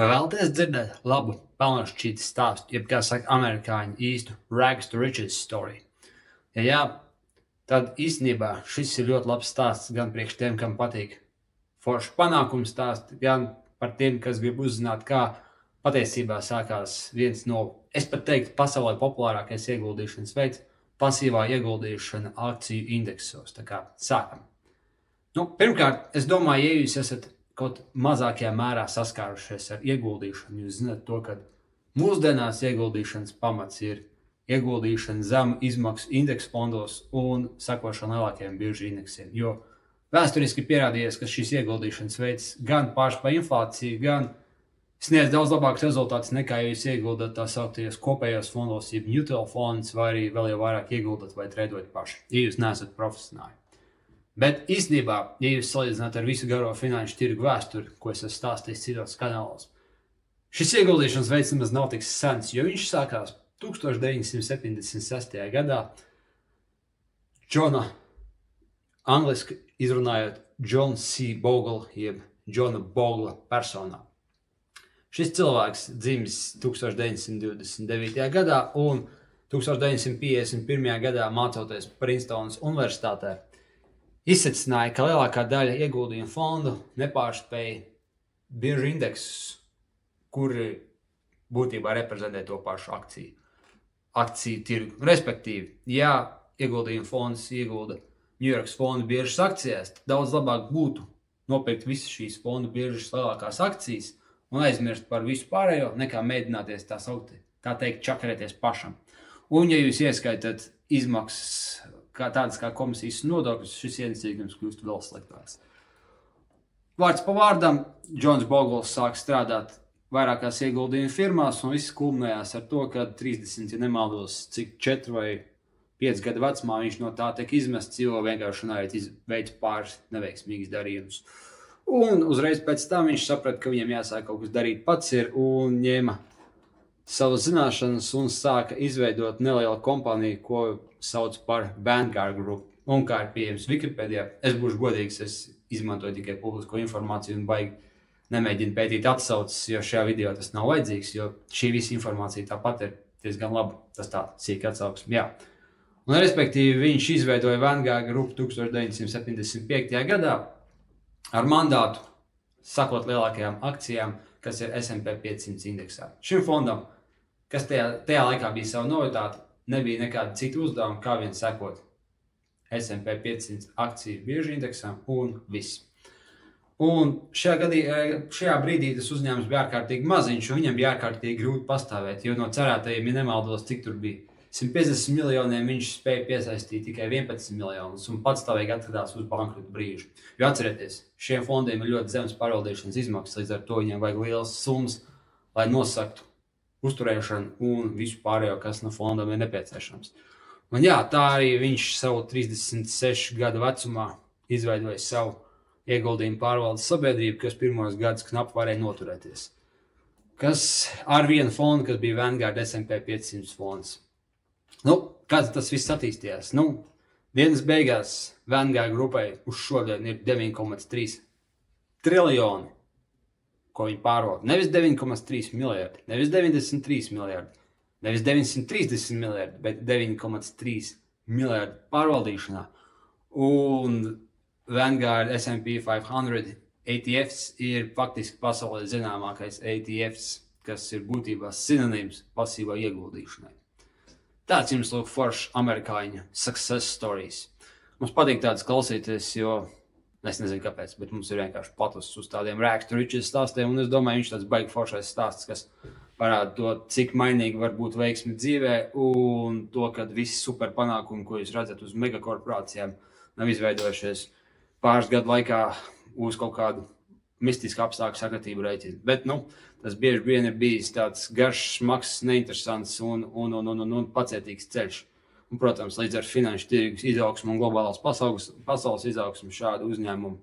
Vai vēlaties dzirdēt labu pelnošķīti stāstu, jeb, kā saka amerikāņi, īstu rags to riches story? Ja jā, tad īstenībā šis ir ļoti labs stāsts gan priekš tiem, kam patīk forši panākumu stāsti, gan par tiem, kas grib uzzināt, kā patiesībā sākās viens no, es pat teiktu, pasaulē populārākais ieguldīšanas veids – pasīvā ieguldīšana akciju indeksos. Tā kā sākam. Pirmkārt, es domāju, ja jūs esat kaut mazākajā mērā saskārušies ar ieguldīšanu, jūs zināt to, ka mūsdienās ieguldīšanas pamats ir ieguldīšana zemu izmaksu indeksu fondos un sekošana lielākajiem biržu indeksiem, jo vēsturiski pierādījies, ka šis ieguldīšanas veids gan pārspēj inflāciju, gan sniedz daudz labākus rezultātus nekā, ja jūs ieguldat tā sauktajos kopējos fondos, jeb mutual funds, vai arī vēl jau vairāk ieguldat vai tradojat paši, ja jūs neesat profesionāli. Bet īstenībā, ja jūs salīdzināt ar visu garo finanšu tirgu vēsturi, ko es esmu stāstījis citos kanālos, šis ieguldīšanas veids nemaz nav tik sens, jo viņš sākās 1976. gadā Džona, angliski izrunājot John C. Bogle, jeb Džona Bogla personā. Šis cilvēks dzimis 1929. gadā un 1951. gadā mācoties Princetonas universitātē izsecināja, ka lielākā daļa ieguldījumu fondu nepārspēja biržu indeksus, kuri būtībā reprezentē to pašu akciju tirgu. Respektīvi, ja ieguldījumu fonds iegulda Ņujorkas fondu biržas akcijās, tad daudz labāk būtu nopirkt visas šīs fondu biržas lielākās akcijas un aizmirst par visu pārējo, nekā mēģināties tā teikt, čakarēties pašam. Un, ja jūs ieskaitat izmaksas tādas kā komisijas nodokļus, šis ienesīgums kļūst vēl sliktāks. Vārds pa vārdam, Džons Bogls sāk strādāt vairākās ieguldījumu firmās, un viss kulminējās ar to, ka 30, ja nemaldos, cik 4 vai 5 gadu vecumā viņš no tā tiek izmests, jo vienkārši veids pāris neveiksmīgas darījumus. Un uzreiz pēc tam viņš saprata, ka viņam jāsāk kaut kas darīt pats un ņēma savas zināšanas un sāka izveidot nelielu kompāniju, ko sauc par Vanguard Group. Un kā ir pieejams Wikipēdijā, es būšu godīgs, es izmantoju tikai publisko informāciju un baigi nemēģinu pētīt atsauces, jo šajā video tas nav vajadzīgs, jo šī visa informācija tāpat ir diezgan laba, tas tā sīk atsauksme, jā. Un respektīvi viņš izveidoja Vanguard Group 1975. gadā ar mandātu sakot lielākajām akcijām, kas ir S&P 500 indeksā. Šim fondam, kas tajā laikā bija savu novitāti, nebija nekāda cita uzdevuma, kā vien sekot S&P 500 akciju biržu indeksam un viss. Un šajā brīdī tas uzņēmums bija ārkārtīgi maziņš, un viņam bija ārkārtīgi grūti pastāvēt, jo no cerētajiem, ja nemaldos, cik tur bija 150 miljoniem, viņš spēja piesaistīt tikai 11 miljonus un patstāvīgi atradās uz bankrotu brīžu. Jo atcerieties, šiem fondiem ir ļoti zemes pārvaldīšanas izmaksas, līdz ar to viņiem vajag lielas summas, lai nosaktu uzturēšanu un visu pārējo, kas no fondam ir nepieciešams. Un jā, tā arī viņš savu 36 gadu vecumā izveidoja savu ieguldījumu pārvaldes sabiedrību, kas pirmos gadus knapi varēja noturēties. Kas ar vienu fondu, kas bija Vanguard S&P 500 fonds. Kāds tas viss attīstījās? Dienas beigās Vanguard grupai uz šodien ir 9,3 triljoni, ko viņi pārvalda. Nevis 9,3 miljardi, nevis 93 miljardi, nevis 930 miljardi, bet 9,3 miljardi pārvaldīšanā. Un Vanguard S&P 500 ETFs ir faktiski pasaulē zināmākais ETFs, kas ir būtībā sinonīms pasīvā ieguldīšanai. Tāds jums lūk foršs amerikāņu success stories. Mums patīk tāds klausīties, jo es nezinu kāpēc, bet mums ir vienkārši patus uz tādiem rags to riches stāstiem, un es domāju, viņš tāds baigi foršais stāsts, kas parāda to, cik mainīgi var būt veiksmi dzīvē, un to, ka visi super panākumi, ko jūs redzat uz megakorporācijām, nav izveidojušies pāris gadu laikā uz kaut kādu mistisku apstākļu sakratību rēķinu. Bet, tas bieži vien ir bijis tāds garš, smags, neinteresants un pacietīgs ceļš. Un, protams, līdz ar finanšu tirgus izaugsmu un globālās pasaules izaugsmu šādu uzņēmumu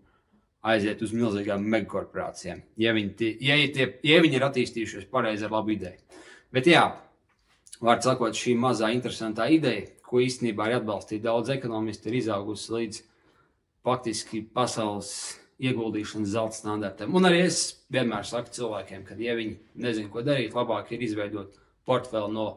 aiziet uz milzīgām megakorporācijām, ja viņi ir attīstījušies pareizi ar labu ideju. Bet jā, vārds sakot, šī mazā interesantā ideja, ko īstenībā arī atbalstīja daudz ekonomisti, ir izaugusi līdz faktiski pasaules ieguldīšanas zelta standartiem. Un arī es vienmēr saku cilvēkiem, ka, ja viņi nezina, ko darīt, labāk ir izveidot portfeli no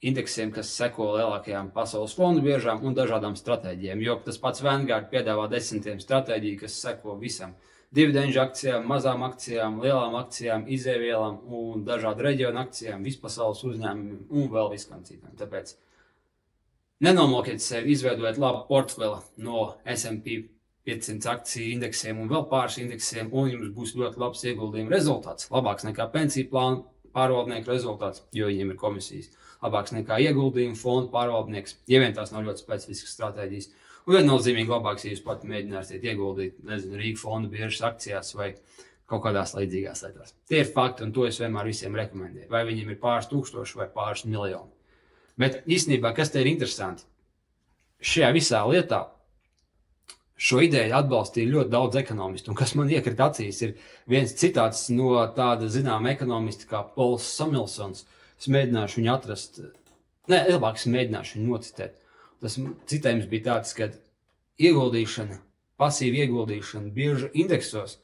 indeksiem, kas seko lielākajām pasaules fondu biežām un dažādām stratēģijām. Jo tas pats Vanguard piedāvā desmitiem stratēģiju, kas seko visam. Dividendžu akcijām, mazām akcijām, lielām akcijām, izēvielām un dažādu reģionu akcijām, vispasaules uzņēmumiem un vēl viskam citam. Tāpēc nenomlokiet sevi, izveidojiet labu portfeli no S&P 500 akciju indeksiem un vēl pāris indeksiem, un jums būs ļoti labs ieguldījuma rezultāts. Labāks nekā pensiju plānu pārvaldnieku rezultāts, jo viņiem ir komisijas. Labāks nekā ieguldījumu fondu pārvaldnieks, ja vien tās nav ļoti specifiskas stratēģijas. Un viennozīmīgi labāks, ja jūs pat mēģināsiet ieguldīt, nezinu, Rīga fondu biržas akcijās vai kaut kādās līdzīgās lietās. Tie ir fakti, un to es vienmēr visiem rekomendēju. Vai viņiem ir pāris tūkstoši vai pāris miljoni. Bet īstenībā, kas te ir interesanti? Šajā visā lietā šo ideju atbalstīja ļoti daudz ekonomistu, un kas man iekrita acīs, ir viens citāts no tāda zināma ekonomista kā Pols Samuelsons. Es mēģināšu viņu atrast, labāk es mēģināšu viņu nocitēt. Tas citējums bija tāds, ka ieguldīšana, pasīva ieguldīšana biržu indeksos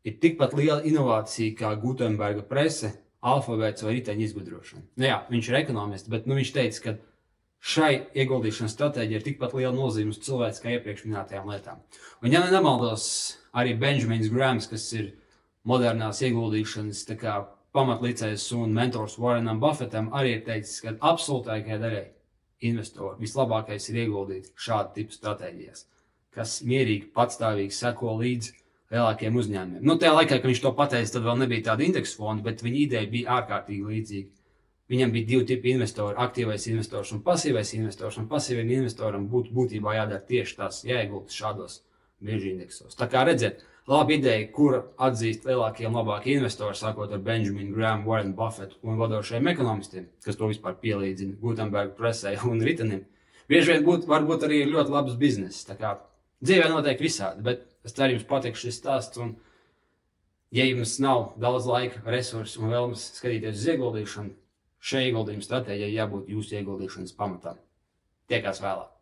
ir tikpat liela inovācija kā Gutenberga prese, alfabēts vai riteņa izgudrošana. Jā, viņš ir ekonomists, bet viņš teica, ka šai ieguldīšanas stratēģija ir tikpat liela nozīme uz cilvēks kā iepriekš minētajām lietām. Un ja nemaldos, arī Benjamins Grahams, kas ir modernās ieguldīšanas pamatlicējs un mentors Warrenam Buffettam, arī ir teicis, ka absolūtākajai daļai investori vislabākais ir ieguldīt šādu tipu stratēģijās, kas mierīgi, patstāvīgi seko līdz lielākiem uzņēmumiem. Tajā laikā, kad viņš to pateica, tad vēl nebija tāda indeksu fonda, bet viņa ideja bija ārkārtīgi līdzīga. Viņam bija divi tipi investori, aktīvais investors un pasīvais investors, un pasīviem investoram būtu būtībā jādara tieši tas, jāiegulda šādos biržu indeksos. Tā kā redzēt, laba ideja, kura atzīst lielākie un labākie investori, sākot ar Benjamin Graham, Warren Buffett un vadošajiem ekonomistiem, kas to vispār pielīdzina Gutenberga presē un ritenim. Bieži vien varbūt arī ir ļoti labs bizness. Tā kā dzīvē notiek visādi, bet es ceru, jums patiks šis stāsts, un ja jums nav daudz laika, resursu un vēlmes skatīties uz ieguldīšanu, šai ieguldījuma stratēģijai jābūt jūsu ieguldīšanas pamatā. Tiekās vēlāk.